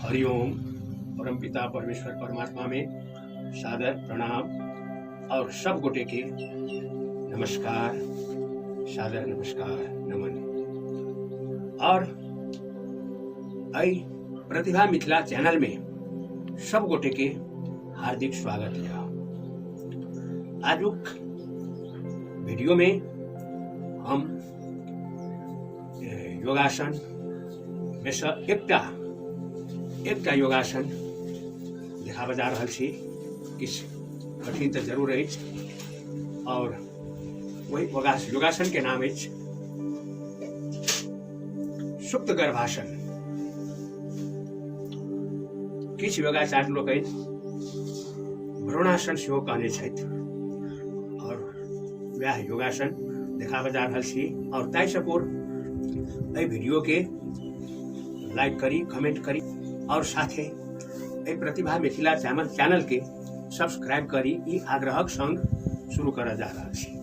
हरिओम। परमपिता परमेश्वर परमात्मा में सादर प्रणाम और सब गोटे के नमस्कार, सादर नमस्कार, नमन। और आई प्रतिभा मिथिला चैनल में सब गोटे के हार्दिक स्वागत है। आजुक वीडियो में हम योगासन में से एकटा योगासन देखा जा रहा छी। किस कठिन तो जरूर है और वही योगासन के नाम है सुप्त गर्भासन। किछ योगाचार्य लोग भ्रूणासन सेहो कहने छथि और वह योगासन देखा जा रहा छी। और ताई सपोर वीडियो के लाइक करी, कमेंट करी और साथे प्रतिभा मिथिला चैनल के सब्सक्राइब करी। ई आग्रहक संग शुरू करा जा रहा छी।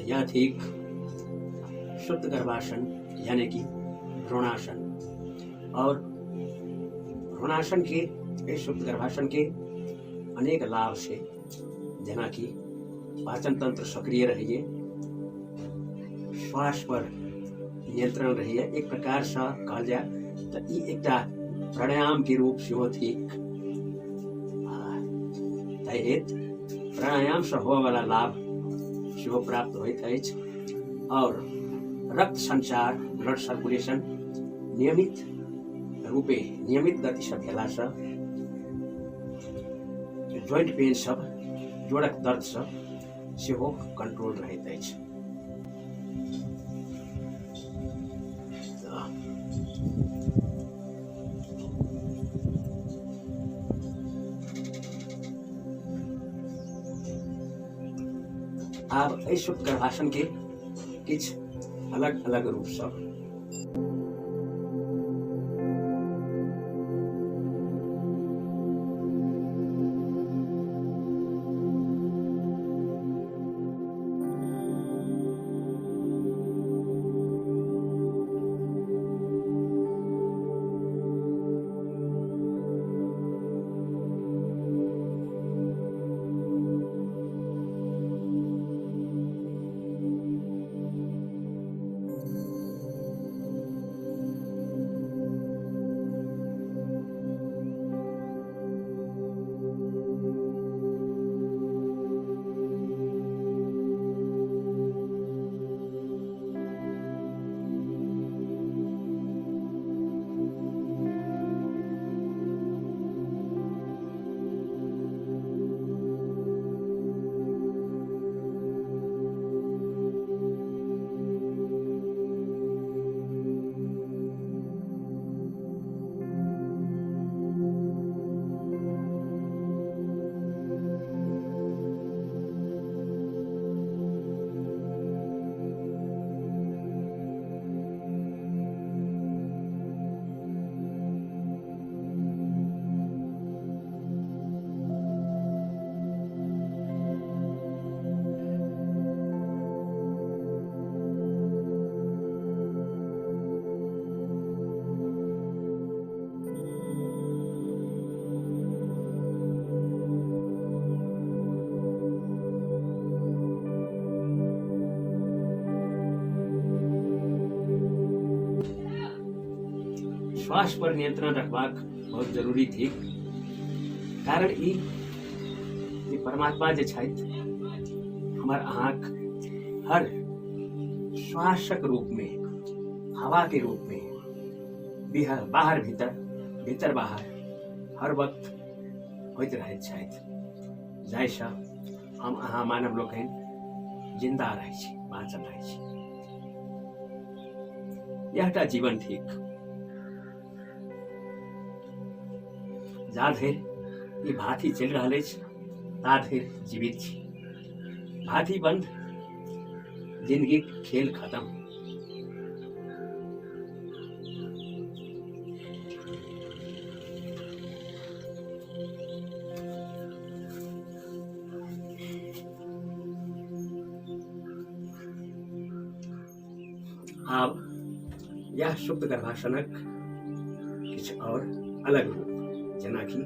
यह ठीक शुद्ध गर्भासन यानी कि भ्रूणासन। और भ्रूणासन के इस शुद्ध गर्भासन के अनेक लाभ से, जना कि पाचन तंत्र सक्रिय रहिए, श्वास पर नियंत्रण रहिए, एक प्रकार से कहल जाए तो ई एकटा प्राणायाम के रूप से थिक। प्राणायाम से होने वाला लाभ सेहो प्राप्त होइत अछि। और रक्त संचार, ब्लड सर्कुलेशन नियमित गति से भेला से जॉइंट पेन सब, जोड़क दर्द सब सेहो कंट्रोल रहैत अछि। आब एहि शुद्ध गर्भासन के किछ अलग अलग रूप सब। श्वास पर नियंत्रण रखबाक बहुत जरूरी थी। कारण ई परमात्मा जे छथि हमर अहाँक हर श्वासक रूप में, हवा के रूप में, बाहर भीतर, भीतर बाहर हर वक्त होइत रहैत छथि, जाहिसँ हम अहाँ मानव लोकनि जिंदा रहै छी, बाँचल रहै छी। यहटा जीवन ठीक। जा धरि ई भाथी चलि रहल अछि ता धरि जीवित छी। भाथी बंद, जिंदगी खेल खत्म। आब यह शुद्ध गर्भासनक किछु और अलग रूप, जना कि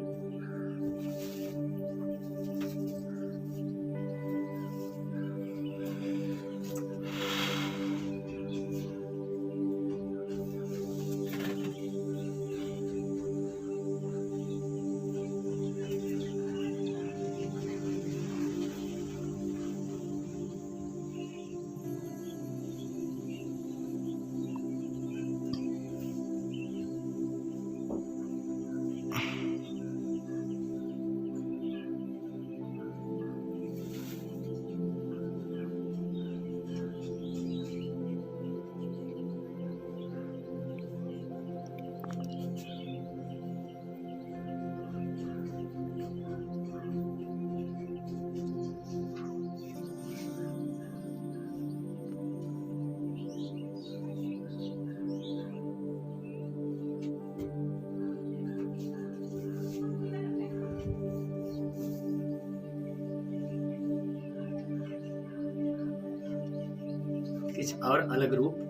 किछ और अलग रूप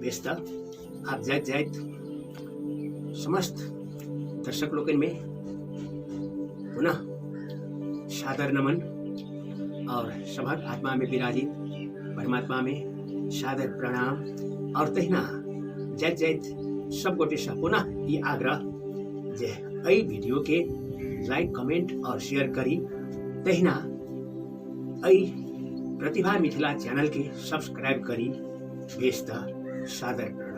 बेस्ता आप जात जात समस्त दर्शक लोकन में पुनः सादर नमन और समस्त आत्मा में विराजित परमात्मा में सादर प्रणाम और तहिना जात जात सब गोटे से पुनः ये आग्रह जे ऐ वीडियो के लाइक कमेंट और शेयर करी तहिना ऐ प्रतिभा मिथिला चैनल के सब्सक्राइब करी बेस्ता सादर प्रणाम।